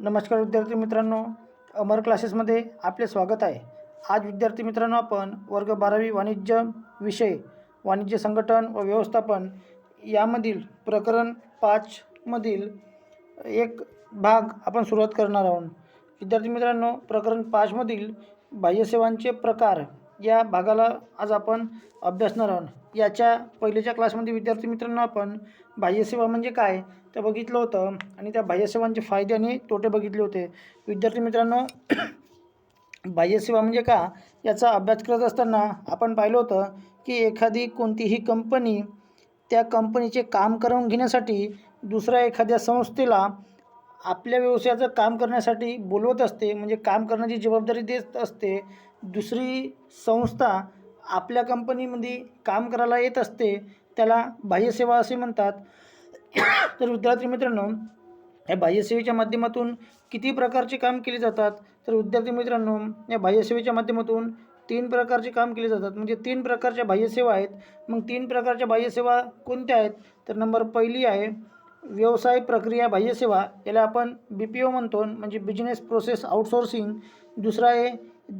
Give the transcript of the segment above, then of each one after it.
नमस्कार विद्यार्थी मित्रांनो, अमर क्लासेसमध्ये आपले स्वागत आहे। आज विद्यार्थी मित्रांनो आपण वर्ग 12वी वाणिज्य विषय वाणिज्य संघटन व व्यवस्थापन यामधील प्रकरण 5 मधील एक भाग आपण सुरुवात करणार आहोत। विद्यार्थी मित्रांनो, प्रकरण 5 मधील बाह्य सेवांचे प्रकार या भागाला आज आपण अभ्यासणार आहोत। याच्या पहिल्याच्या क्लासमध्ये विद्यार्थी मित्रांनो आपण बाह्य सेवा म्हणजे काय ते बघितलं होतं आणि त्या बाह्य सेवांचे फायदे आणि तोटे बघितले होते। विद्यार्थी मित्रांनो, बाह्य सेवा म्हणजे का याचा अभ्यास करत असताना आपण पाहिलं होतं की एखादी कोणतीही कंपनी त्या कंपनीचे काम करून घेण्यासाठी दुसऱ्या एखाद्या संस्थेला आपल्या व्यवसायाचं काम करण्यासाठी बोलवत असते, म्हणजे काम करण्याची जबाबदारी देत असते। दुसरी संस्था आपल्या कंपनीमध्ये काम करायला येत असते, त्याला बाह्य सेवा असे म्हणतात। तर विद्यार्थी मित्रांनो, या बाह्य सेवेच्या माध्यमातून किती प्रकारचे काम केले जातात? तर विद्यार्थी मित्रांनो, या बाह्य सेवेच्या माध्यमातून 3 प्रकारचे काम केले जातात, म्हणजे 3 प्रकारच्या बाह्य सेवा आहेत। मग 3 प्रकारच्या बाह्य सेवा कोणत्या आहेत? तर नंबर पहिली आहे व्यवसाय प्रक्रिया बाह्य सेवा, याला आपण BPO म्हणतो, म्हणजे बिझनेस प्रोसेस आउटसोर्सिंग। दुसरा आहे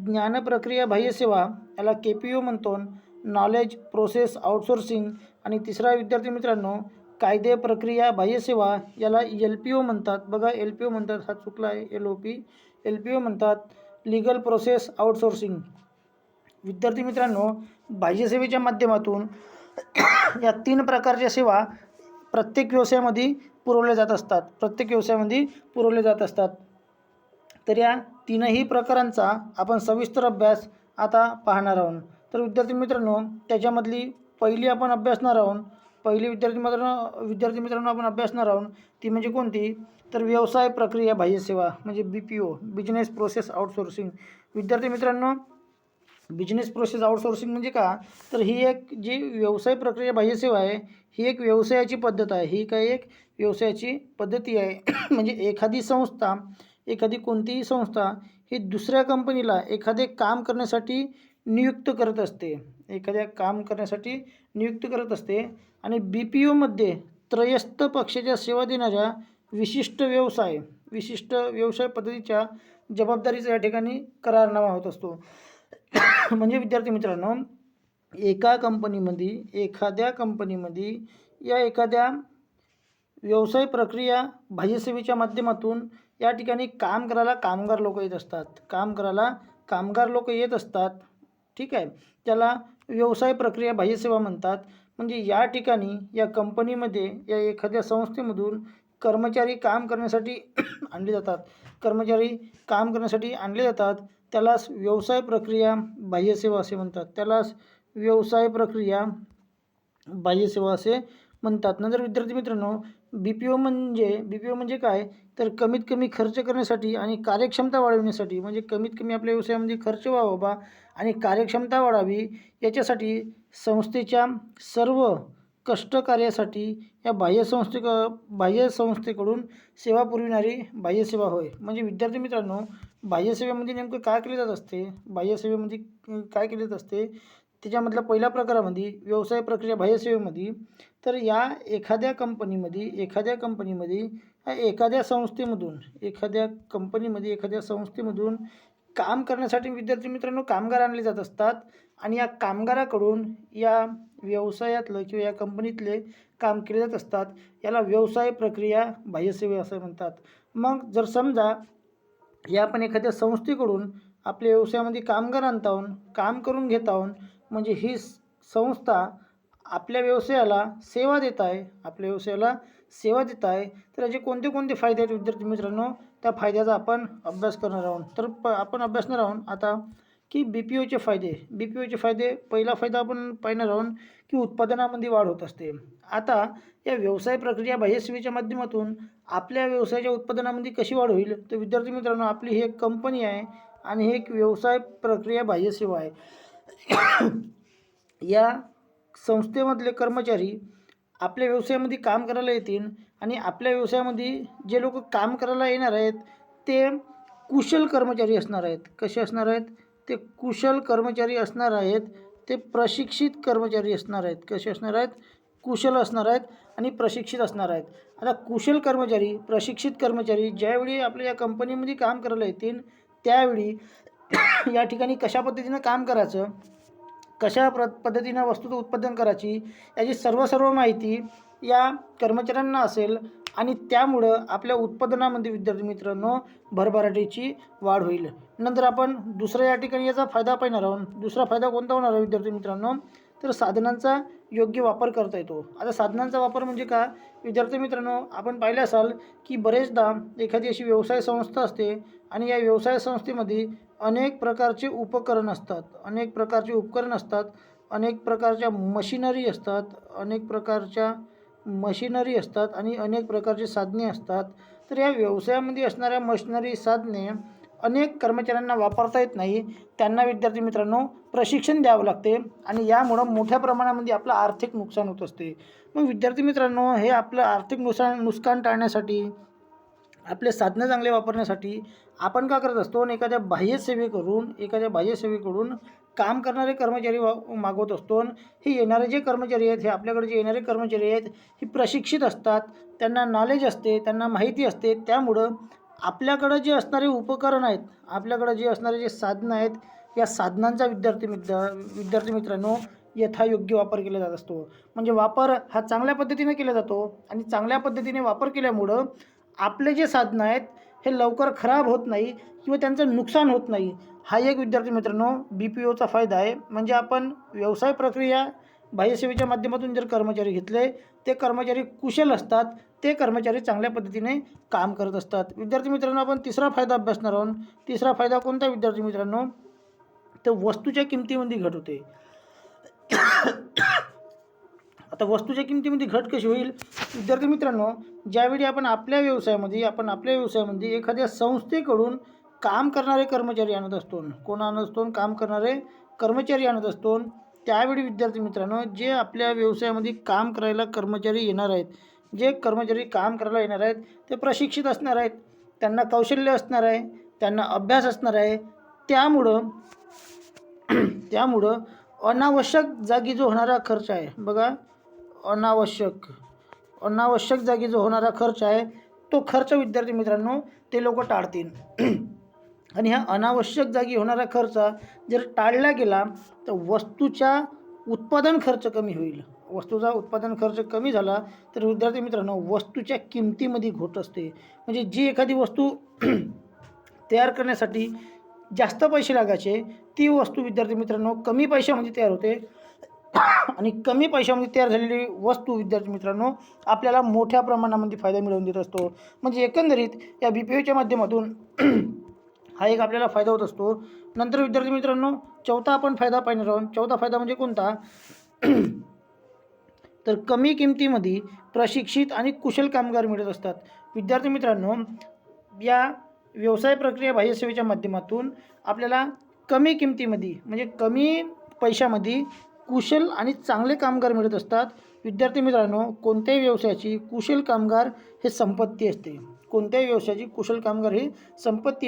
ज्ञान प्रक्रिया बाह्य सेवा, याला KPO म्हणतो, नॉलेज प्रोसेस आउटसोर्सिंग। आणि तिसरा विद्यार्थी मित्रांनो कायदे प्रक्रिया बाह्य सेवा, याला LPO म्हणतात। बघा, LPO म्हणतात, हा चुकला आहे, LPO म्हणतात, लीगल प्रोसेस आउटसोर्सिंग। विद्यार्थी मित्रांनो, बाह्य सेवेच्या माध्यमातून या 3 प्रकारच्या सेवा प्रत्येक व्यवसायामध्ये पुरवल्या जात असतात। तर या 3ही प्रकारांचा आपण सविस्तर अभ्यास आता पाहणार आहोत। तर विद्यार्थी मित्रांनो, त्याच्यामधली पहिली आपण अभ्यासणार आहोत, विद्यार्थी मित्रांनो आपण अभ्यासणार आहोत ती म्हणजे कोणती? तर व्यवसाय प्रक्रिया बाह्य सेवा, म्हणजे BPO, बिझनेस प्रोसेस आउटसोर्सिंग। विद्यार्थी मित्रांनो, बिझनेस प्रोसेस आउटसोर्सिंग म्हणजे का? तर ही एक जी व्यवसाय प्रक्रिया बाह्य सेवा आहे, ही एक व्यवसायाची पद्धत आहे। ही काय एक व्यवसायाची पद्धती आहे। म्हणजे एखादी कोणतीही संस्था ही दुसऱ्या कंपनीला एखादे काम करण्यासाठी नियुक्त करत असते, आणि BPO मध्ये त्रयस्थ पक्षाच्या सेवा देणाऱ्या विशिष्ट व्यवसाय पद्धतीच्या जबाबदारीचा या ठिकाणी करारनामा होत असतो। म्हणजे विद्यार्थी मित्रांनो, एखाद्या कंपनीमध्ये या एखाद्या व्यवसाय प्रक्रिया बाह्य सेवेच्या माध्यमातून या ठिकाणी काम करायला कामगार लोक येत असतात। ठीक आहे, त्याला व्यवसाय प्रक्रिया बाह्य सेवा म्हणतात। म्हणजे या ठिकाणी या कंपनीमध्ये या एखाद्या संस्थेमधून कर्मचारी काम करण्यासाठी आणले जातात, त्यालाच व्यवसाय प्रक्रिया बाह्य सेवा असे म्हणतात। नंतर विद्यार्थी मित्रांनो, BPO म्हणजे काय? तर कमीत कमी खर्च करण्यासाठी आणि कार्यक्षमता वाढवण्यासाठी, म्हणजे कमीत कमी आपल्या व्यवसायामध्ये खर्च व्हावा आणि कार्यक्षमता वाढावी, याच्यासाठी संस्थेच्या सर्व कष्टकार्यासाठी या बाह्य संस्थेकडून सेवा पुरविणारी बाह्य सेवा होय। म्हणजे विद्यार्थी मित्रांनो, बाह्य सेवेमध्ये नेमकं काय केले जात असते? त्याच्यामधला पहिल्या प्रकारामध्ये व्यवसाय प्रक्रिया बाह्य सेवेमध्ये, तर या एखाद्या संस्थेमधून काम करण्यासाठी विद्यार्थी मित्रांनो कामगार आणले जात असतात, आणि या कामगाराकडून या व्यवसायातलं किंवा या कंपनीतले काम केले जात असतात, याला व्यवसाय प्रक्रिया बाह्य सेवा असं म्हणतात। मग जर समजा या आपण एखाद्या संस्थेकडून आपल्या व्यवसायामध्ये कामगार आणत आहोत, काम करून घेत आहोत, म्हणजे ही संस्था आपल्या व्यवसायाला सेवा देत आहे, तर याचे कोणते फायदे आहेत विद्यार्थी मित्रांनो? त्या फायद्याचा आपण अभ्यास करणार आहोत। तर आपण अभ्यासणार आहोत आता की BPOचे फायदे। पहिला फायदा आपण पाहणार आहोत की उत्पादनामध्ये वाढ होत असते। आता या व्यवसाय प्रक्रिया बाह्य सेवेच्या माध्यमातून आपल्या व्यवसायाच्या उत्पादनामध्ये कशी वाढ होईल? तर विद्यार्थी मित्रांनो, आपली ही एक कंपनी आहे आणि ही एक व्यवसाय प्रक्रिया बाह्य सेवा आहे। या संस्थेमधले कर्मचारी आपल्या व्यवसायामध्ये काम करायला येतील, आणि आपल्या व्यवसायामध्ये जे लोक काम करायला येणार आहेत ते कुशल कर्मचारी असणार आहेत। कसे असणार आहेत? ते कुशल कर्मचारी असणार आहेत, ते प्रशिक्षित कर्मचारी असणार आहेत। कसे असणार आहेत? कुशल असणार आहेत, आणि प्रशिक्षित असणार आहेत. आता कुशल कर्मचारी, प्रशिक्षित कर्मचारी ज्यावेळी आपल्या या कंपनीमध्ये काम करायला येतील त्यावेळी या ठिकाणी कशा पद्धतीनं काम करायचं, कशा पद्धतीनं वस्तूचं उत्पादन करायची याची सर्व माहिती या कर्मचाऱ्यांना असेल आणि त्यामुळं आपल्या उत्पादनामध्ये विद्यार्थी मित्रांनो भरभराटीची वाढ होईल. नंतर आपण दुसरा या ठिकाणी याचा फायदा पाहणार आहोत. दुसरा फायदा कोणता होणार आहे विद्यार्थी मित्रांनो, तर साधनांचा योग्य वापर करता येतो. आता साधनांचा वापर म्हणजे का विद्यार्थी मित्रांनो, आपण पाहिले असाल की बरेचदा एखादी अशी व्यवसाय संस्था असते आणि या व्यवसाय संस्थेमध्ये अनेक प्रकारचे उपकरण असतात, अनेक प्रकारच्या मशिनरी असतात आणि अनेक प्रकारची साधने असतात. तर या व्यवसायामध्ये असणाऱ्या मशिनरी साधने अनेक कर्मचाऱ्यांना वापरता येत नाही. त्यांना विद्यार्थी मित्रांनो प्रशिक्षण द्यावं लागते आणि यामुळं मोठ्या प्रमाणामध्ये आपलं आर्थिक नुकसान होत असते. मग विद्यार्थी मित्रांनो हे आपलं आर्थिक नुकसान टाळण्यासाठी, आपले साधनं चांगले वापरण्यासाठी आपण का करत असतो, एखाद्या बाह्यसेवेकडून काम करणारे कर्मचारी मागवत असतो. हे येणारे जे कर्मचारी आहेत, हे आपल्याकडे जे येणारे कर्मचारी आहेत हे प्रशिक्षित असतात, त्यांना नॉलेज असते, त्यांना माहिती असते. त्यामुळं आपल्याकडं जे असणारे उपकरण आहेत, आपल्याकडं जे असणारे जे साधनं आहेत, या साधनांचा विद्यार्थी मित्रांनो यथायोग्य वापर केला जात असतो. म्हणजे वापर हा चांगल्या पद्धतीने केला जातो आणि चांगल्या पद्धतीने वापर केल्यामुळं आपले जे साधनं आहेत हे लवकर खराब होत नाही किंवा त्यांचं नुकसान होत नाही. हा एक विद्यार्थी मित्रांनो BPOचा फायदा आहे. म्हणजे आपण व्यवसाय प्रक्रिया बाह्यसेवेच्या माध्यमातून जर कर्मचारी घेतले, ते कर्मचारी कुशल असतात, ते कर्मचारी चांगल्या पद्धतीने काम करत असतात. विद्यार्थी मित्रांनो आपण तिसरा फायदा अभ्यासणार आहोत. तिसरा फायदा कोणता विद्यार्थी मित्रांनो, तर वस्तूच्या किमतीमध्ये घट होते. आता वस्तूच्या किमतीमध्ये घट कशी होईल विद्यार्थी मित्रांनो, ज्यावेळी आपण आपल्या व्यवसायामध्ये एखाद्या संस्थेकडून काम करणारे कर्मचारी आणत असतो, काम करणारे कर्मचारी आणत असतो, त्यावेळी विद्यार्थी मित्रांनो जे आपल्या व्यवसायामध्ये काम करायला कर्मचारी येणार आहेत, ते प्रशिक्षित असणार आहेत, त्यांना कौशल्य असणार आहे, त्यांना अभ्यास असणार आहे. त्यामुळं अनावश्यक जागी जो होणारा खर्च आहे बघा, अनावश्यक जागी जो होणारा खर्च आहे तो खर्च विद्यार्थी मित्रांनो ते लोक टाळतील. आणि हा अनावश्यक जागी होणारा खर्च जर टाळला गेला तर वस्तूचा उत्पादन खर्च कमी होईल. वस्तूचा उत्पादन खर्च कमी झाला तर विद्यार्थी मित्रांनो वस्तूच्या किमतीमध्ये घट असते. म्हणजे जी एखादी वस्तू तयार करण्यासाठी जास्त पैसे लागायचे ती वस्तू विद्यार्थी मित्रांनो कमी पैशामध्ये तयार होते आणि कमी पैशामध्ये तयार झालेली वस्तू विद्यार्थी मित्रांनो आपल्याला मोठ्या प्रमाणामध्ये फायदा मिळवून देत असतो. म्हणजे एकंदरीत या BPOच्या माध्यमातून हा एक आपल्याला फायदा होत असतो. नंतर विद्यार्थी मित्रांनो चौथा आपण फायदा पाहणार आहोत. चौथा फायदा म्हणजे कोणता, तर कमी किमतीमध्ये प्रशिक्षित आणि कुशल कामगार मिळत असतात. विद्यार्थी मित्रांनो या व्यवसाय प्रक्रिया बाह्यसेवेच्या माध्यमातून आपल्याला कमी किमतीमध्ये म्हणजे कमी पैशामध्ये कुशल आणि चांगले कामगार मिळत असतात. विद्यार्थी मित्रांनो कोणत्याही व्यवसायाची कुशल कामगार हे संपत्ती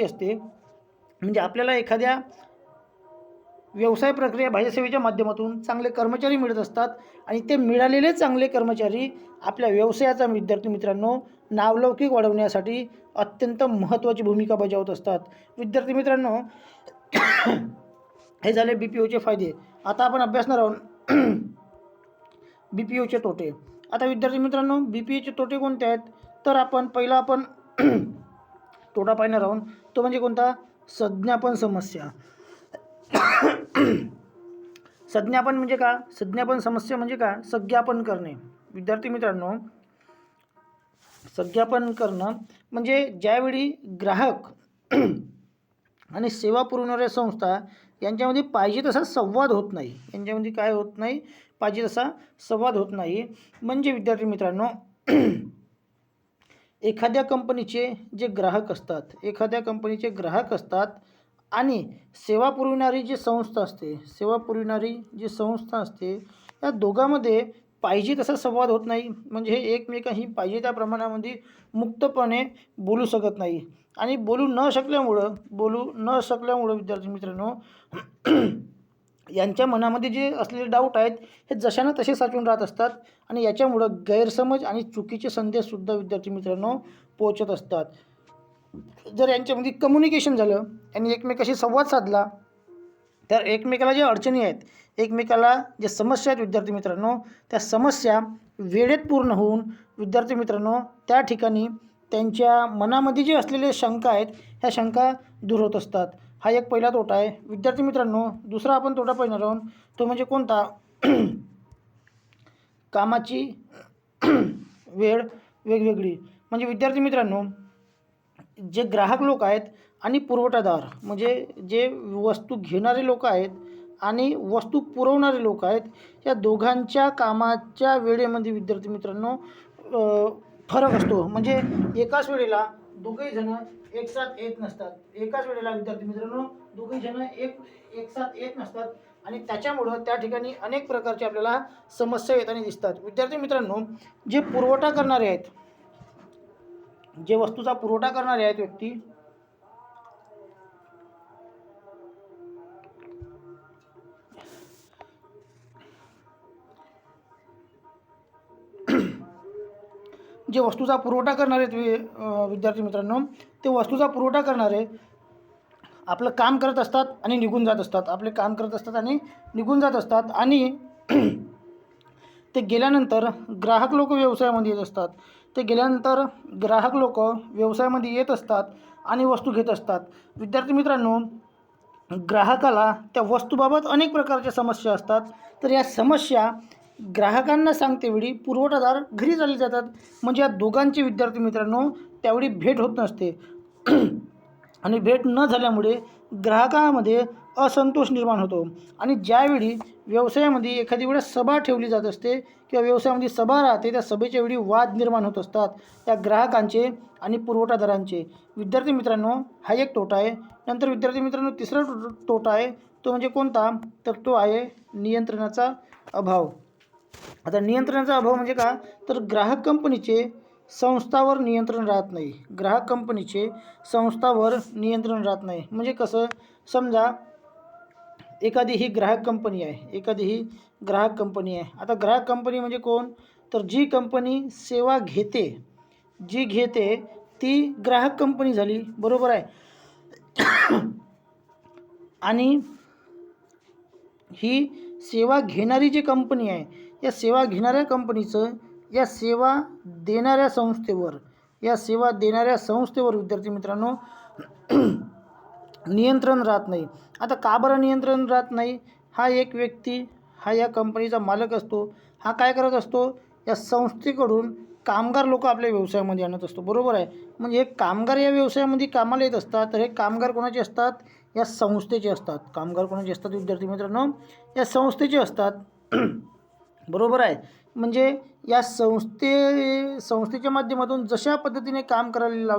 असते. म्हणजे आपल्याला एखाद्या व्यवसाय प्रक्रिया बाह्यसेवेच्या माध्यमातून चांगले कर्मचारी मिळत असतात आणि ते मिळालेले चांगले कर्मचारी आपल्या व्यवसायाचा विद्यार्थी मित्रांनो नावलौकिक वाढवण्यासाठी अत्यंत महत्त्वाची भूमिका बजावत असतात. विद्यार्थी मित्रांनो हे झाले BPOचे फायदे. आता आपण अभ्यासणार आहोत BPOचे तोटे. आता विद्यार्थी मित्रांनो BPOचे तोटे कोणते आहेत, तर आपण तोटा पाहणार आहोत. तो म्हणजे कोणता, संज्ञापन समस्या. संज्ञापन समस्या म्हणजे का, संज्ञापन करणे. विद्यार्थी मित्रांनो संज्ञापन करणं म्हणजे ज्यावेळी ग्राहक आणि सेवा पुरवणाऱ्या संस्था यांच्यामध्ये पाहिजे तसा संवाद होत नाही. म्हणजे विद्यार्थी मित्रांनो एखाद्या कंपनीचे जे ग्राहक असतात आणि सेवा पुरविणारी जी संस्था असते या दोघांमध्ये पाहिजे तसा संवाद होत नाही. म्हणजे हे एकमेकांशी पाहिजे त्या प्रमाणामध्ये मुक्तपणे बोलू शकत नाही आणि बोलू न शकल्यामुळं विद्यार्थी मित्रांनो यांच्या मनामध्ये जे असलेले डाऊट आहेत हे जशानं तसे साचून राहत असतात आणि याच्यामुळं गैरसमज आणि चुकीचे संदेशसुद्धा विद्यार्थी मित्रांनो पोहोचत असतात. जर यांच्यामध्ये कम्युनिकेशन झालं आणि एकमेकाशी संवाद साधला तर एकमेकाला ज्या अडचणी आहेत, एकमेकाला ज्या समस्या आहेत विद्यार्थी मित्रांनो, त्या समस्या वेळेत पूर्ण होऊन विद्यार्थी मित्रांनो त्या ठिकाणी त्यांच्या मनामध्ये जे असलेले शंका आहेत ह्या शंका दूर होत असतात. हा एक पहिला तोटा आहे विद्यार्थी मित्रांनो. दुसरा आपण तोटा पाहणार आहोत तो म्हणजे कोणता? कामाची वेळ वेगवेगळी. म्हणजे विद्यार्थी मित्रांनो जे ग्राहक लोक आहेत आणि पुरवठादार म्हणजे जे वस्तू घेणारे लोक आहेत आणि वस्तू पुरवणारे लोक आहेत, या दोघांच्या कामाच्या वेळेमध्ये विद्यार्थी मित्रांनो फरक असतो. म्हणजे एकाच वेळेला दोघेही जण एकसाथ येत नसतात. एकाच वेळेला विद्यार्थी मित्रांनो दोघेही जण एकसाथ येत नसतात आणि त्याच्यामुळं त्या ठिकाणी अनेक प्रकारचे आपल्याला समस्या येताना दिसतात. विद्यार्थी मित्रांनो जे पुरवठा करणारे आहेत, जे वस्तूचा पुरवठा करणारे आहेत व्यक्ती, जे वस्तूचा पुरवठा करणारे विद्यार्थी मित्रांनो, ते वस्तूचा पुरवठा करणारे आपलं काम करत असतात आणि निघून जात असतात. आपले काम करत असतात आणि निघून जात असतात आणि ते गेल्यानंतर ग्राहक लोक व्यवसायामध्ये येत असतात. ते गेल्यानंतर ग्राहक लोक व्यवसायामध्ये येत असतात आणि वस्तू घेत असतात. विद्यार्थी मित्रांनो ग्राहकाला त्या वस्तूबाबत अनेक प्रकारच्या समस्या असतात. तर या समस्या ग्राहकांना सांगतेवेळी पुरवठादार घरी चालले जातात. म्हणजे या दोघांचे विद्यार्थी मित्रांनो त्यावेळी भेट होत नसते आणि भेट न झाल्यामुळे ग्राहकामध्ये असंतोष निर्माण होतो. आणि ज्यावेळी व्यवसायामध्ये एखादी वेळेस सभा ठेवली जात असते किंवा व्यवसायामध्ये सभा राहते, त्या सभेच्या वेळी वाद निर्माण होत असतात त्या ग्राहकांचे आणि पुरवठादारांचे. विद्यार्थी मित्रांनो हा एक तोटा आहे. नंतर विद्यार्थी मित्रांनो तिसरा तोटा आहे तो म्हणजे कोणता? तर तो आहे नियंत्रणाचा अभाव. आता नियंत्रणाचा अभाव म्हणजे का? तर ग्राहक कंपनीचे संस्थावर नियंत्रण राहत नाही. ग्राहक कंपनीचे संस्थावर नियंत्रण राहत नाही म्हणजे कसं? समजा एखादी ही ग्राहक कंपनी आहे, एखादी ही ग्राहक कंपनी आहे. आता ग्राहक कंपनी म्हणजे कोण? तर जी कंपनी सेवा घेते, जी घेते ती ग्राहक कंपनी झाली, बरोबर आहे. आणि ही सेवा घेणारी जी कंपनी आहे, या सेवा घेणाऱ्या कंपनीचं या सेवा देणाऱ्या संस्थेवर, या सेवा देणाऱ्या संस्थेवर विद्यार्थी मित्रांनो नियंत्रण राहत नाही. आता का बरं नियंत्रण राहत नाही? हा एक व्यक्ती हा या कंपनीचा मालक असतो. हा काय करत असतो? या संस्थेकडून कामगार लोक आपल्या व्यवसायामध्ये आणत असतो, बरोबर आहे. म्हणजे हे कामगार या व्यवसायामध्ये कामाला येत असतात. तर हे कामगार कोणाचे असतात? या संस्थेचे असतात. कामगार कोणाचे असतात विद्यार्थी मित्रांनो? या संस्थेचे असतात, बरोबर आहे. म्हणजे या संस्थेच्या माध्यमातून जशा पद्धतीने काम करायला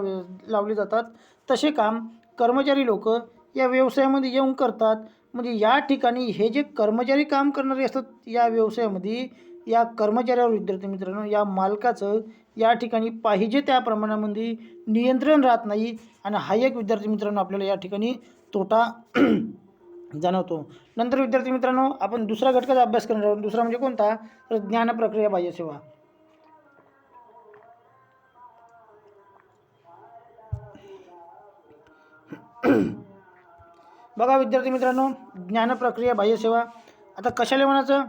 लावले जातात तसे काम कर्मचारी लोक या व्यवसायामध्ये येऊन करतात. म्हणजे या ठिकाणी हे जे कर्मचारी काम करणारे असतात या व्यवसायामध्ये, या कर्मचाऱ्यावर विद्यार्थी मित्रांनो या मालकाचं या ठिकाणी पाहिजे त्या प्रमाणामध्ये नियंत्रण राहत नाही. आणि हा एक विद्यार्थी मित्रांनो आपल्याला या ठिकाणी तोटा जाणवतो. नंतर विद्यार्थी मित्रांनो आपण दुसऱ्या घटकाचा अभ्यास करणार आहोत. दुसरा म्हणजे कोणता? तर ज्ञान प्रक्रिया बाह्य सेवा. बघा विद्यार्थी मित्रांनो ज्ञान प्रक्रिया बाह्य सेवा. आता कशाला म्हणायचं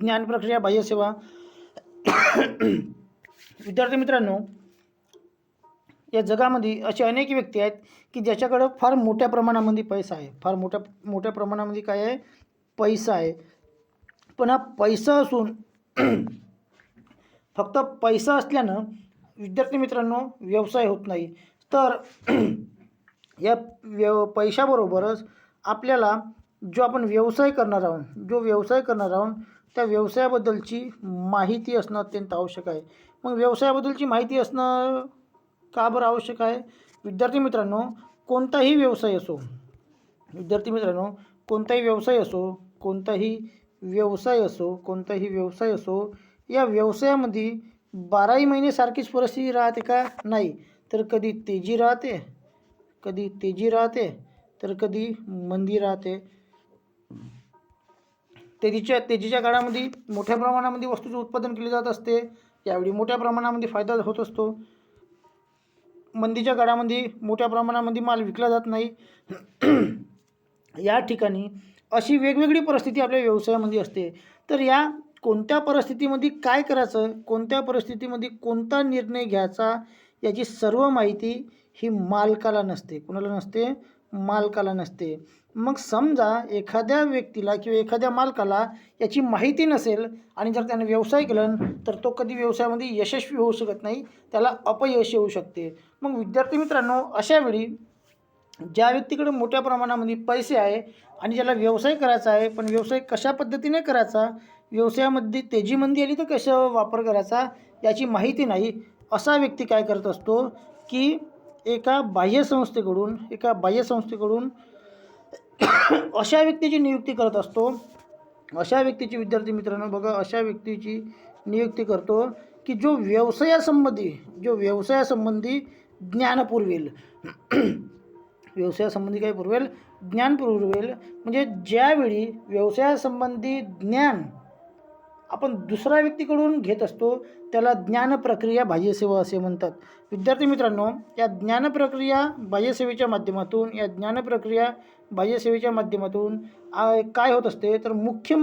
ज्ञान प्रक्रिया बाह्य सेवा? विद्यार्थी मित्रांनो या जगामध्ये असे अनेक व्यक्ती आहेत की ज्याच्याकडं फार मोठ्या प्रमाणामध्ये पैसा आहे. फार मोठ्या प्रमाणामध्ये काय आहे? पैसा आहे. पण हा पैसा असून फक्त पैसा असल्यानं विद्यार्थी मित्रांनो व्यवसाय होत नाही. तर या पैशाबरोबरच आपल्याला जो आपण व्यवसाय करणार आहोत, त्या व्यवसायाबद्दलची माहिती असणं अत्यंत आवश्यक आहे. मग व्यवसायाबद्दलची माहिती असणं का बरं आवश्यक आहे? विद्यार्थी मित्रांनो कोणताही व्यवसाय असो, विद्यार्थी मित्रांनो कोणताही व्यवसाय असो, या व्यवसायामध्ये 12ही महिने सारखीच परिस्थिती राहते का? नाही. तर कधी तेजी राहते, तर कधी मंदी राहते. तेजीच्या काळामध्ये मोठ्या प्रमाणामध्ये वस्तूचे उत्पादन केले जात असते, यावेळी मोठ्या प्रमाणामध्ये फायदा होत असतो. मंदीच्या काळामध्ये मोठ्या प्रमाणामध्ये माल विकला जात नाही. या ठिकाणी अशी वेगवेगळी परिस्थिती आपल्या व्यवसायामध्ये असते. तर या कोणत्या परिस्थितीमध्ये काय करायचं, कोणत्या परिस्थितीमध्ये कोणता निर्णय घ्यायचा, याची सर्व माहिती ही मालकाला नसते. कुणाला नसते? मालकाला नसते. मग समजा एखाद्या व्यक्तीला किंवा एखाद्या मालकाला याची माहिती नसेल आणि जर त्याने व्यवसाय केला तर तो कधी व्यवसायामध्ये यशस्वी होऊ शकत नाही, त्याला अपयश येऊ शकते. मग विद्यार्थी मित्रांनो, अशावेळी ज्या व्यक्तीकडे मोठ्या प्रमाणामध्ये पैसे आहे आणि ज्याला व्यवसाय करायचा आहे, पण व्यवसाय कशा पद्धतीने करायचा, व्यवसायामध्ये तेजीमंदी आली तर कशा वापर करायचा याची माहिती नाही, असा व्यक्ती काय करत असतो की एका बाह्य संस्थेकडून अशा व्यक्तीची नियुक्ती करत असतो. अशा व्यक्तीची विद्यार्थी मित्रांनो बघा, अशा व्यक्तीची नियुक्ती करतो की जो व्यवसायासंबंधी ज्ञान पुरवेल. व्यवसायासंबंधी काय पुरवेल? ज्ञान पुरवेल. म्हणजे ज्यावेळी व्यवसायासंबंधी ज्ञान आपण दुसऱ्या व्यक्तीकडून घेत असतो त्याला ज्ञानप्रक्रिया बाह्यसेवा असे म्हणतात. विद्यार्थी मित्रांनो, या ज्ञानप्रक्रिया बाह्यसेवेच्या माध्यमातून काय होत असते तर मुख्य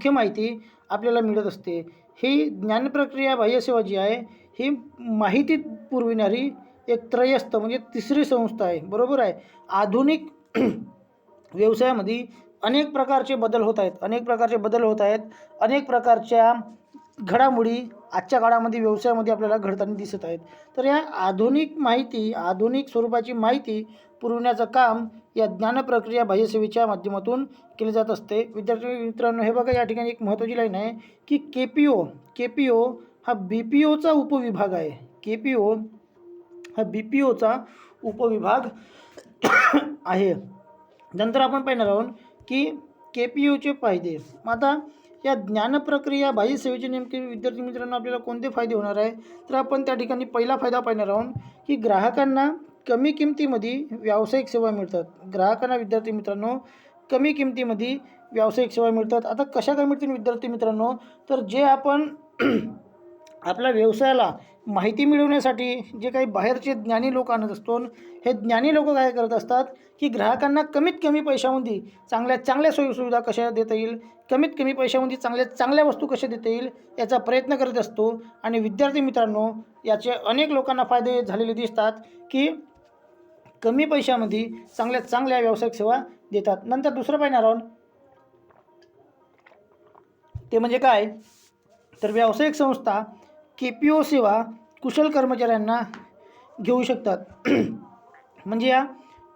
माहिती आपल्याला मिळत असते. ही ज्ञानप्रक्रिया बाह्यसेवा जी आहे ही माहिती पुरविणारी एक त्रयस्थ म्हणजे तिसरी संस्था आहे. बरोबर आहे. आधुनिक व्यवसायामध्ये अनेक प्रकारचे बदल होत आहेत. अनेक प्रकारच्या घडामोडी आजच्या काळामध्ये व्यवसायामध्ये आपल्याला घडताना दिसत आहेत. तर या आधुनिक स्वरूपाची माहिती पुरवण्याचं काम या ज्ञानप्रक्रिया बाह्यसेवेच्या माध्यमातून केले जात असते. विद्यार्थी मित्रांनो, हे बघा, या ठिकाणी एक महत्त्वाची लाईन आहे की केपीओ हा BPOचा उपविभाग आहे. केपीओ हा BPOचा उपविभाग आहे. नंतर आपण पाहणार आहोत की KPOचे फायदे. मग आता या ज्ञानप्रक्रिया बाह्यसेवेचे नेमके विद्यार्थी मित्रांनो आपल्याला कोणते फायदे होणार आहे, तर आपण त्या ठिकाणी पहिला फायदा पाहणार आहोत की ग्राहकांना कमी किमतीमध्ये व्यावसायिक सेवा मिळतात. विद्यार्थी मित्रांनो कमी किमतीमध्ये व्यावसायिक सेवा मिळतात. आता कशा काय मिळतील विद्यार्थी मित्रांनो, तर जे आपण आपल्या व्यवसायाला माहिती मिळवण्यासाठी जे काही बाहेरचे ज्ञानी लोक आणत असतो, हे ज्ञानी लोक काय करत असतात की ग्राहकांना कमीत कमी पैशामध्ये चांगल्या सोयीसुविधा कशा देता येईल, कमीत कमी पैशामध्ये चांगल्या वस्तू कशा देता येईल याचा प्रयत्न करत असतो. आणि विद्यार्थी मित्रांनो, याचे अनेक लोकांना फायदे झालेले दिसतात की कमी पैशामध्ये चांगल्या व्यावसायिक सेवा देतात. नंतर दुसरं पाहणार आहोत ते म्हणजे काय, तर व्यावसायिक संस्था KPO सेवा कुशल कर्मचाऱ्यांना घेऊ शकतात. म्हणजे या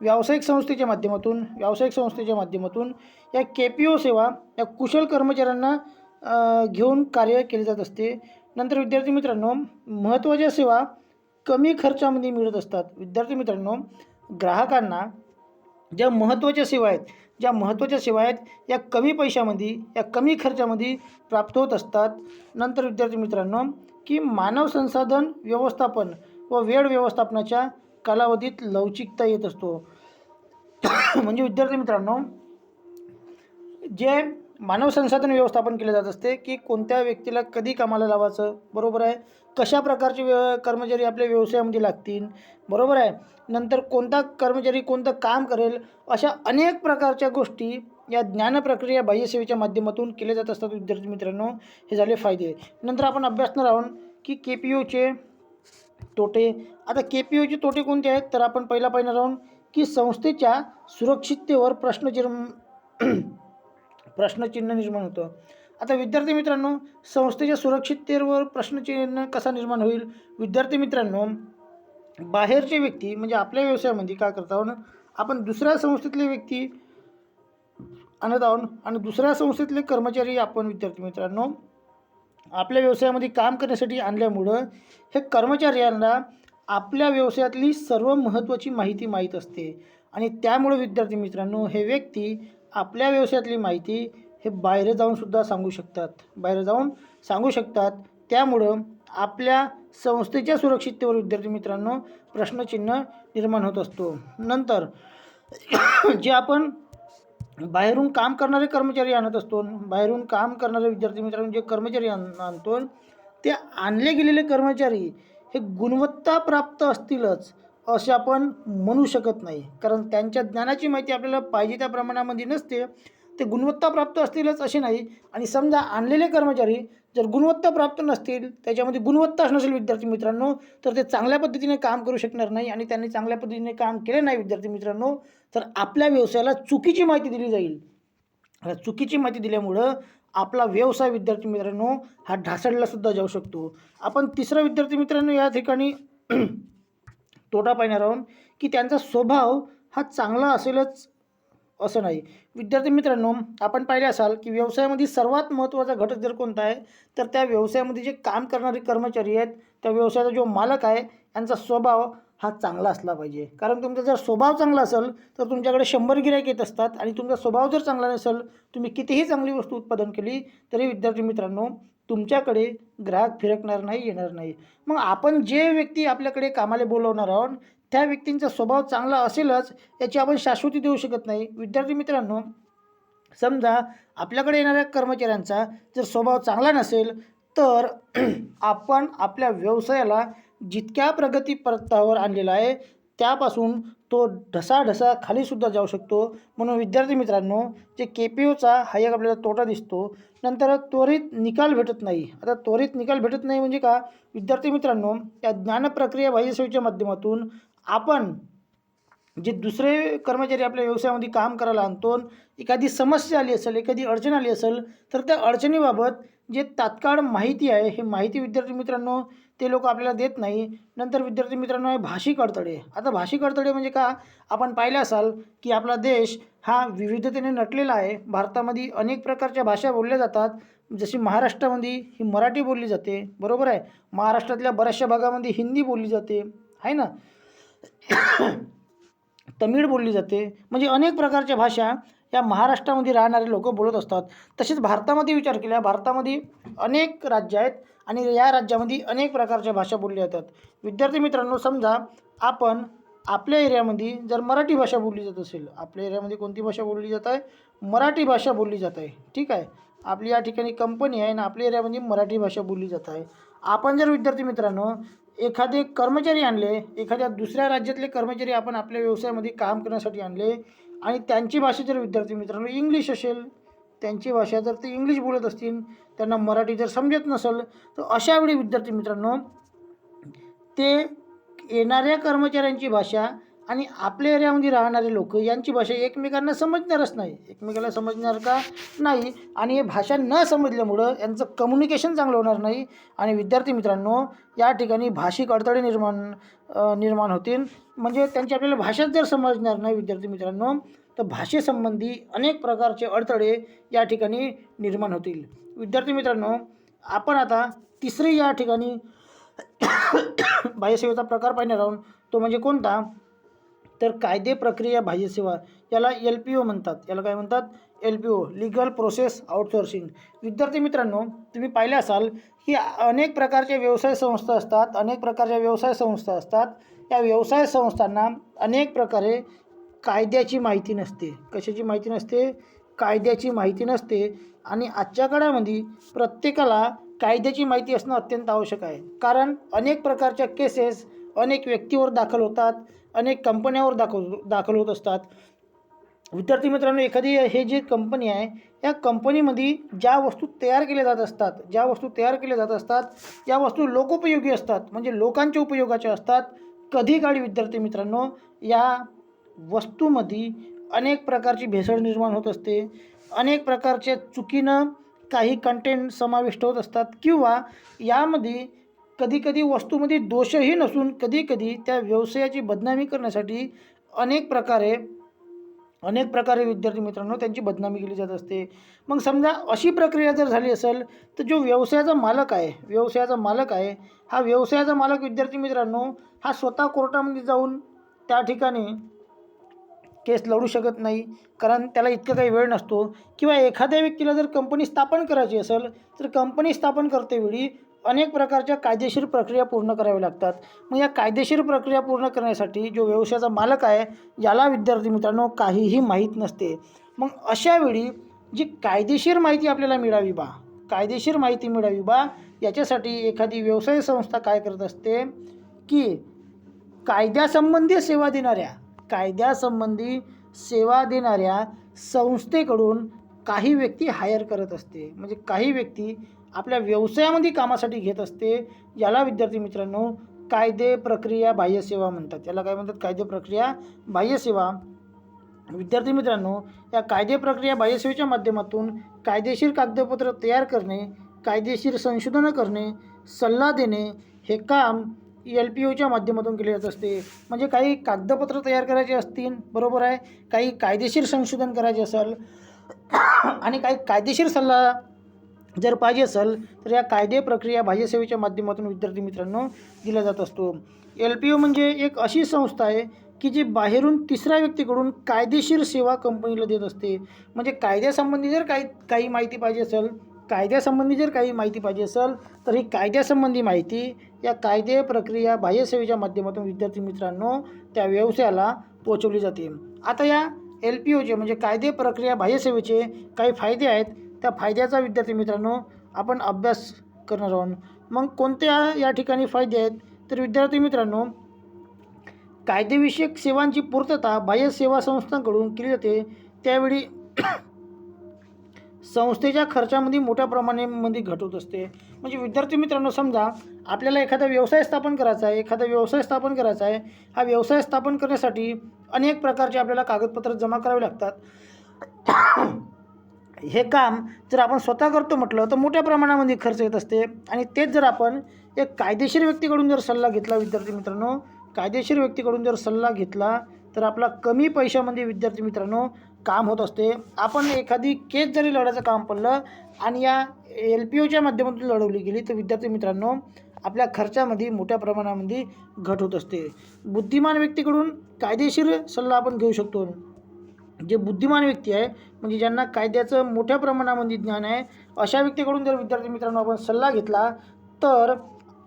व्यावसायिक संस्थेच्या माध्यमातून या KPO सेवा या कुशल कर्मचाऱ्यांना घेऊन कार्य केले जात असते. नंतर विद्यार्थी मित्रांनो, महत्त्वाच्या सेवा कमी खर्चामध्ये मिळत असतात. विद्यार्थी मित्रांनो, ग्राहकांना ज्या महत्त्वाच्या सेवा आहेत या कमी पैशामध्ये, या कमी खर्चामध्ये प्राप्त होत असतात. नंतर विद्यार्थी मित्रांनो की मानव संसाधन व्यवस्थापन व वेळ व्यवस्थापनाच्या कालावधीत लवचिकता येत असतो. म्हणजे विद्यार्थी मित्रांनो, जे मानव संसाधन व्यवस्थापन केले जात असते की कोणत्या व्यक्तीला कधी कामाला लावायचं, बरोबर आहे, कशा प्रकारचे कर्मचारी आपल्या व्यवसायामध्ये लागतील, बरोबर आहे, नंतर कोणता कर्मचारी कोणतं काम करेल, अशा अनेक प्रकारच्या गोष्टी या ज्ञानप्रक्रिया बाह्यसेवेच्या माध्यमातून केले जात असतात. विद्यार्थी मित्रांनो, हे झाले फायदे. नंतर आपण अभ्यासणार आहोत की KPOचे तोटे. आता KPOचे तोटे कोणते आहेत, तर आपण पहिला पाहणार आहोत की संस्थेच्या सुरक्षिततेवर प्रश्नचिन्ह निर्माण होतं. आता विद्यार्थी मित्रांनो, संस्थेच्या सुरक्षिततेवर प्रश्नचिन्ह कसा निर्माण होईल. विद्यार्थी मित्रांनो, बाहेरचे व्यक्ती म्हणजे आपल्या व्यवसायामध्ये काय करत आहोत, आपण दुसऱ्या संस्थेतले व्यक्ती आणत आहोत आणि दुसऱ्या संस्थेतले कर्मचारी आपण विद्यार्थी मित्रांनो आपल्या व्यवसायामध्ये काम करण्यासाठी आणल्यामुळं हे कर्मचाऱ्यांना आपल्या व्यवसायातली सर्व महत्त्वाची माहिती माहीत असते आणि त्यामुळे विद्यार्थी मित्रांनो हे व्यक्ती आपल्या व्यवसायातली माहिती हे बाहेर जाऊन सांगू शकतात. त्यामुळं आपल्या संस्थेच्या सुरक्षिततेवर विद्यार्थी मित्रांनो प्रश्नचिन्ह निर्माण होत असतो. नंतर जे आपण बाहेरून काम करणारे कर्मचारी आणत असतो. बाहेरून काम करणारे विद्यार्थी मित्रांनो जे कर्मचारी आणतो, ते आणले गेलेले कर्मचारी हे गुणवत्ता प्राप्त असतीलच असे आपण म्हणू शकत नाही. कारण त्यांच्या ज्ञानाची माहिती आपल्याला पाहिजे त्या प्रमाणामध्ये नसते. ते गुणवत्ता प्राप्त असतीलच असे नाही. आणि समजा आणलेले कर्मचारी जर गुणवत्ता प्राप्त नसतील, त्याच्यामध्ये गुणवत्ताच नसेल विद्यार्थी मित्रांनो, तर ते चांगल्या पद्धतीने काम करू शकणार नाही. आणि त्यांनी चांगल्या पद्धतीने काम केले नाही विद्यार्थी मित्रांनो, तर आपल्या व्यवसायाला चुकीची माहिती दिली जाईल. चुकीची माहिती दिल्यामुळं आपला व्यवसाय विद्यार्थी मित्रांनो हा ढासळलासुद्धा जाऊ शकतो. आपण तिसरा विद्यार्थी मित्रांनो या ठिकाणी तोटा पाहणार आहोत की त्यांचा स्वभाव हा चांगला असेलच असं नाही. विद्यार्थी मित्रांनो, आपण पाहिले असाल की व्यवसायामध्ये सर्वात महत्त्वाचा घटक जर कोणता आहे, तर त्या व्यवसायामध्ये जे काम करणारे कर्मचारी आहेत, त्या व्यवसायाचा जो मालक आहे, यांचा स्वभाव हा चांगला असला पाहिजे. कारण तुमचा जर स्वभाव चांगला असेल तर तुमच्याकडे 100 गिऱ्हाईक येत असतात. आणि तुमचा स्वभाव जर चांगला नसेल, तुम्ही कितीही चांगली वस्तू उत्पादन केली तरी विद्यार्थी मित्रांनो तुमच्याकडे ग्राहक फिरकणार नाही, येणार नाही. मग आपण जे व्यक्ती आपल्याकडे कामाला बोलवणार आहोत, त्या व्यक्तींचा स्वभाव चांगला असेलच याची आपण शाश्वती देऊ शकत नाही. विद्यार्थी मित्रांनो, समजा आपल्याकडे येणाऱ्या कर्मचाऱ्यांचा जर स्वभाव चांगला नसेल, तर आपण आपल्या व्यवसायाला जितक्या प्रगती पथावर आणलेला आहे त्यापासून तो ढसाढसा खालीसुद्धा जाऊ शकतो. म्हणून विद्यार्थी मित्रांनो, जे KPOचा हा एक आपल्याला तोटा दिसतो. नंतर त्वरित निकाल भेटत नाही. आता त्वरित निकाल भेटत नाही म्हणजे का विद्यार्थी मित्रांनो, त्या ज्ञानप्रक्रिया बाह्यसेवेच्या माध्यमातून आपण जे दुसरे कर्मचारी आपल्या व्यवसायामध्ये काम करायला आणतो, एखादी समस्या आली असेल, एखादी अडचण आली असेल, तर त्या अडचणीबाबत जे तात्काळ माहिती आहे, ही माहिती विद्यार्थी मित्रांनो ते लोक आपल्याला देत नाही. नंतर विद्यार्थी मित्रांनो हे भाषिक अडथळे. आता भाषिक अडथळे म्हणजे का, आपण पाहिलं असाल की आपला देश हा विविधतेने नटलेला आहे. भारतामध्ये अनेक प्रकारच्या भाषा बोलल्या जातात. जशी महाराष्ट्रामध्ये ही मराठी बोलली जाते, बरोबर आहे. महाराष्ट्रातल्या बऱ्याचशा भागामध्ये हिंदी बोलली जाते, आहे ना. तमिळ बोलली जाते. म्हणजे अनेक प्रकारच्या भाषा या महाराष्ट्रामध्ये राहणारे लोक बोलत असतात. तसेच भारतामध्ये विचार केला, भारतामध्ये अनेक राज्य आहेत आणि या राज्यामध्ये अनेक प्रकारच्या भाषा बोलल्या जातात. विद्यार्थी मित्रांनो, समजा आपण आपल्या एरियामध्ये जर मराठी भाषा बोलली जात असेल, आपल्या एरियामध्ये कोणती भाषा बोलली जात आहे, मराठी भाषा बोलली जात आहे, ठीक आहे. आपली या ठिकाणी कंपनी आहे आणि आपल्या एरियामध्ये मराठी भाषा बोलली जात आहे. आपण जर विद्यार्थी मित्रांनो एखादे कर्मचारी आणले, एखाद्या दुसऱ्या राज्यातले कर्मचारी आपण आपल्या व्यवसायामध्ये काम करण्यासाठी आणले आणि त्यांची भाषा जर विद्यार्थी मित्रांनो इंग्लिश असेल, त्यांची भाषा जर ते इंग्लिश बोलत असतील, त्यांना मराठी जर समजत नसेल, तर अशावेळी विद्यार्थी मित्रांनो ते येणाऱ्या कर्मचाऱ्यांची भाषा आणि आपल्या एरियामध्ये राहणारे लोक यांची भाषा एकमेकांना समजणारच नाही. एकमेकाला समजणार का नाही. आणि हे भाषा न समजल्यामुळं यांचं कम्युनिकेशन चांगलं होणार नाही. आणि विद्यार्थी मित्रांनो या ठिकाणी भाषिक अडथळे निर्माण होतील. म्हणजे त्यांची आपल्याला भाषाच जर समजणार नाही विद्यार्थी मित्रांनो, तर भाषेसंबंधी अनेक प्रकारचे अडथळे या ठिकाणी निर्माण होतील. विद्यार्थी मित्रांनो, आपण आता तिसरी या ठिकाणी बाह्यसेवेचा प्रकार पाहणार आहोत. तो म्हणजे कोणता, तर कायदे प्रक्रिया बाह्यसेवा. याला LPO म्हणतात. याला काय म्हणतात, LPO, लीगल प्रोसेस आउटसोर्सिंग. विद्यार्थी मित्रांनो, तुम्ही पाहिले असाल की अनेक प्रकारच्या व्यवसाय संस्था असतात, अनेक प्रकारच्या व्यवसाय संस्था असतात. या व्यवसाय संस्थांना अनेक प्रकारे कायद्याची माहिती नसते. कशाची माहिती नसते, कायद्याची माहिती नसते. आणि आजच्या काळामध्ये प्रत्येकाला कायद्याची माहिती असणं अत्यंत आवश्यक आहे. कारण अनेक प्रकारच्या केसेस अनेक व्यक्तीवर दाखल होतात, अनेक कंपन्यावर दाखल होत असतात. विद्यार्थी मित्रांनो, एखादी हे जी कंपनी आहे, या कंपनीमध्ये ज्या वस्तू तयार केल्या जात असतात, या वस्तू लोकोपयोगी असतात, म्हणजे लोकांच्या उपयोगाच्या असतात. कधी काळी विद्यार्थी मित्रांनो या वस्तूमध्ये अनेक प्रकारची भेसळ निर्माण होत असते. अनेक प्रकारच्या चुकीनं काही कंटेंट समाविष्ट होत असतात, किंवा यामध्ये कधीकधी वस्तूमध्ये दोषही नसून कधीकधी त्या व्यवसायाची बदनामी करण्यासाठी अनेक प्रकारे विद्यार्थी मित्रांनो त्यांची बदनामी केली जात असते. मग समजा अशी प्रक्रिया जर झाली असेल, तर जो व्यवसायाचा मालक आहे, हा व्यवसायाचा मालक विद्यार्थी मित्रांनो हा स्वतः कोर्टामध्ये जाऊन त्या ठिकाणी केस लढू शकत नाही. कारण त्याला इतका काही वेळ नसतो. किंवा एखाद्या व्यक्तीला जर कंपनी स्थापन करायची असेल, तर कंपनी स्थापन करतेवेळी अनेक प्रकारच्या कायदेशीर प्रक्रिया पूर्ण कराव्या लागतात. मग या कायदेशीर प्रक्रिया पूर्ण करण्यासाठी जो व्यवसायाचा मालक आहे याला विद्यार्थी मित्रांनो काहीही माहीत नसते. मग अशा वेळी जी कायदेशीर माहिती आपल्याला मिळावी बा, कायदेशीर माहिती मिळावी बा याच्यासाठी एखादी व्यवसाय संस्था काय करत असते की कायद्यासंबंधी सेवा देणाऱ्या संस्थेकडून काही व्यक्ती हायर करत असते. म्हणजे काही व्यक्ती आपल्या व्यवसायामध्ये कामासाठी घेत असते. याला विद्यार्थी मित्रांनो कायदे प्रक्रिया बाह्य सेवा म्हणतात. याला काय म्हणतात? कायदे प्रक्रिया बाह्य सेवा. विद्यार्थी मित्रांनो या कायदे प्रक्रिया बाह्य सेवेच्या माध्यमातून कायदेशीर कागदपत्र तयार करणे, कायदेशीर संशोधन करणे, सल्ला देणे हे काम LPOच्या माध्यमातून केले जात असते. म्हणजे काही कागदपत्र तयार करायचे असतील, बरोबर आहे, काही कायदेशीर संशोधन करायचे असेल आणि काही कायदेशीर सल्ला जर पाहिजे असेल तर या कायदे प्रक्रिया बाह्य सेवेच्या माध्यमातून विद्यार्थी मित्रांनो दिला जात असतो. LPO म्हणजे एक अशी संस्था आहे की जी बाहेरून तिसऱ्या व्यक्तीकडून कायदेशीर सेवा कंपनीला देत असते. म्हणजे कायद्यासंबंधी जर काही माहिती पाहिजे असेल तर ही कायद्यासंबंधी माहिती या कायदे प्रक्रिया बाह्य सेवेच्या माध्यमातून विद्यार्थी मित्रांनो त्या व्यवसायाला पोहोचवली जाते. आता या LPOचे म्हणजे कायदे प्रक्रिया बाह्य सेवेचे काही फायदे आहेत. त्या फायद्याचा विद्यार्थी मित्रांनो आपण अभ्यास करणार आहोत. मग कोणत्या या ठिकाणी फायदे आहेत तर विद्यार्थी मित्रांनो कायदेविषयक सेवांची पूर्तता बाह्य सेवा संस्थांकडून केली जाते. त्यावेळी संस्थेच्या खर्चामध्ये मोठ्या प्रमाणामध्ये घट होत असते. म्हणजे विद्यार्थी मित्रांनो समजा आपल्याला एखादा व्यवसाय स्थापन करायचा आहे, हा व्यवसाय स्थापन करण्यासाठी अनेक प्रकारचे आपल्याला कागदपत्र जमा करावे लागतात. हे काम जर आपण स्वतः करतो म्हटलं तर मोठ्या प्रमाणामध्ये खर्च येत असते. आणि तेच जर आपण एक कायदेशीर व्यक्तीकडून जर सल्ला घेतला विद्यार्थी मित्रांनो, तर आपला कमी पैशामध्ये विद्यार्थी मित्रांनो काम होत असते. आपण एखादी केस जरी लढायचं काम पडलं आणि या LPOच्या माध्यमातून लढवली गेली तर विद्यार्थी मित्रांनो आपल्या खर्चामध्ये मोठ्या प्रमाणामध्ये घट होत असते. बुद्धिमान व्यक्तीकडून कायदेशीर सल्ला आपण घेऊ शकतो. जे बुद्धिमान व्यक्ती आहे म्हणजे ज्यांना कायद्याचं मोठ्या प्रमाणामध्ये ज्ञान आहे अशा व्यक्तीकडून जर विद्यार्थी मित्रांनो आपण सल्ला घेतला तर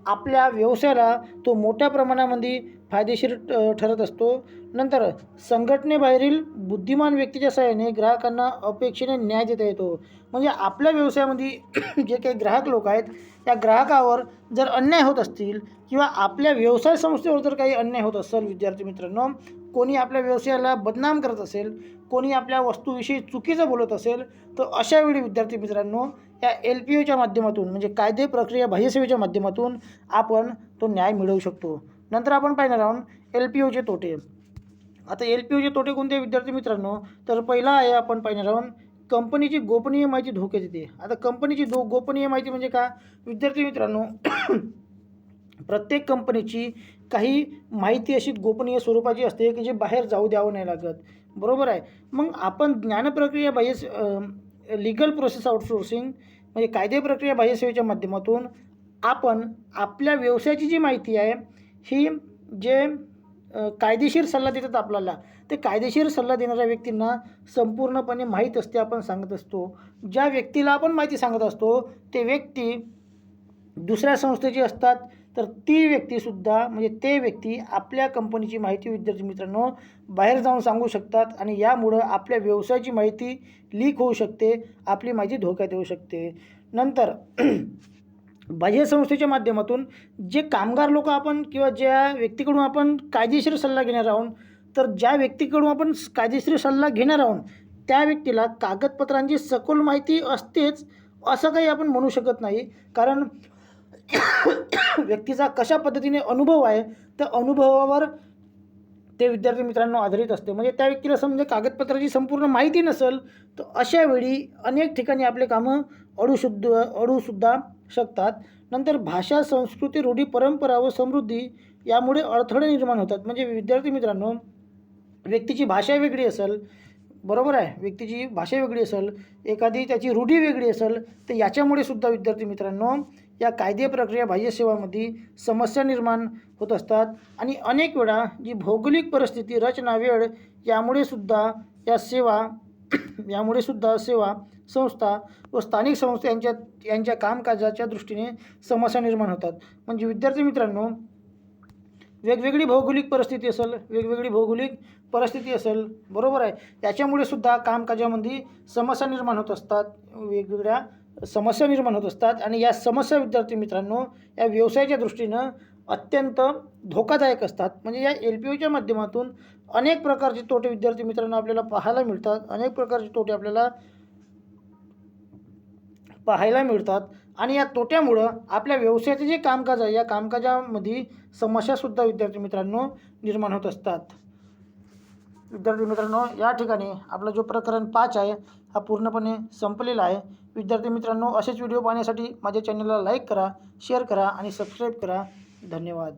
आपल्या व्यवसायाला तो मोठ्या प्रमाणामध्ये फायदेशीर ठरत असतो. नंतर संघटनेबाहेरील बुद्धिमान व्यक्तीच्या सहाय्याने ग्राहकांना अपेक्षेने न्याय देता येतो. म्हणजे आपल्या व्यवसायामध्ये जे काही ग्राहक लोक आहेत त्या ग्राहकावर जर अन्याय होत असतील किंवा आपल्या व्यवसाय संस्थेवर जर काही अन्याय होत असेल विद्यार्थी मित्रांनो, कोणी आपल्या व्यवसायाला बदनाम करत असेल, कोणी आपल्या वस्तूविषयी चुकीचं बोलत असेल तर अशा वेळी विद्यार्थी मित्रांनो या LPOच्या माध्यमातून म्हणजे कायदे प्रक्रिया बाह्य सेवेच्या माध्यमातून आपण तो न्याय मिळवू शकतो. नंतर आपण पाहणार आहोत LPOचे तोटे. आता LPOचे तोटे कोणते विद्यार्थी मित्रांनो, तर पहिला आहे आपण पाहणार आहोत कंपनीची गोपनीय माहिती धोक्यात येते. आता कंपनीची गोपनीय माहिती म्हणजे का विद्यार्थी मित्रांनो, प्रत्येक कंपनीची काही माहिती अशी गोपनीय स्वरूपाची असते की जे बाहेर जाऊ द्यावं नाही लागत, बरोबर आहे. मग आपण ज्ञानप्रक्रिया बाह्य लीगल प्रोसेस आउटसोर्सिंग म्हणजे कायदे प्रक्रिया बाह्य सेवेच्या माध्यमातून आपण आपल्या व्यवसायाची जी माहिती आहे ही जे कायदेशीर सल्ला देतात आपल्याला, ते कायदेशीर सल्ला देणाऱ्या व्यक्तींना संपूर्णपणे माहीत असते. आपण सांगत असतो ज्या व्यक्तीला आपण माहिती सांगत असतो ते व्यक्ती दुसऱ्या संस्थेची असतात, तर ती व्यक्तीसुद्धा म्हणजे ते व्यक्ती आपल्या कंपनीची माहिती विद्यार्थी मित्रांनो बाहेर जाऊन सांगू शकतात आणि यामुळं आपल्या व्यवसायाची माहिती लीक होऊ शकते, आपली माहिती धोक्यात येऊ शकते. नंतर बाह्य संस्थेच्या माध्यमातून जे कामगार लोक आपण किंवा ज्या व्यक्तीकडून आपण कायदेशीर सल्ला घेणार आहोत, तर ज्या व्यक्तीकडून आपण कायदेशीर सल्ला घेणार आहोत त्या व्यक्तीला कागदपत्रांची सखोल माहिती असतेच असं काही आपण म्हणू शकत नाही. कारण व्यक्तीचा कशा पद्धतीने अनुभव आहे त्या अनुभवावर ते विद्यार्थी मित्रांनो आधारित असते. म्हणजे त्या व्यक्तीला समजा कागदपत्राची संपूर्ण माहिती नसेल तर अशा वेळी अनेक ठिकाणी आपले कामं अडूसुद्धा शकतात. नंतर भाषा, संस्कृती, रूढी, परंपरा व समृद्धी यामुळे अडथळे निर्माण होतात. म्हणजे विद्यार्थी मित्रांनो व्यक्तीची भाषा वेगळी असेल, बरोबर आहे, व्यक्तीची भाषा वेगळी असेल, एखादी त्याची रूढी वेगळी असेल तर याच्यामुळे सुद्धा विद्यार्थी मित्रांनो या कायदे प्रक्रिया बाह्य सेवामध्ये समस्या निर्माण होत असतात. आणि अनेक वेळा जी भौगोलिक परिस्थिती, रचना, वेळ यामुळे सुद्धा सेवा संस्था व स्थानिक संस्था यांच्या कामकाजाच्या दृष्टीने समस्या निर्माण होतात. म्हणजे विद्यार्थी मित्रांनो, वेगवेगळी भौगोलिक परिस्थिती असेल, बरोबर आहे, त्याच्यामुळे सुद्धा कामकाजामध्ये समस्या निर्माण होत असतात, वेगवेगळ्या समस्या निर्माण होत असतात. आणि या समस्या विद्यार्थी मित्रांनो या व्यवसायाच्या दृष्टीनं अत्यंत धोकादायक असतात. म्हणजे या LPOच्या माध्यमातून अनेक प्रकारचे तोटे विद्यार्थी मित्रांनो आपल्याला पाहायला मिळतात, अनेक प्रकारचे तोटे आपल्याला पाहायला मिळतात. आणि या तोट्यामुळं आपल्या व्यवसायाचे जे कामकाज आहे, या कामकाजामध्ये समस्यासुद्धा विद्यार्थी मित्रांनो निर्माण होत असतात. विद्यार्थी मित्रांनो, या ठिकाणी आपला जो प्रकरण 5 आहे हा पूर्णपणे संपलेला आहे. विद्यार्थी मित्रांनो, असेच व्हिडिओ पाहण्यासाठी माझ्या चॅनलला लाईक करा, शेअर करा आणि सबस्क्राईब करा. धन्यवाद.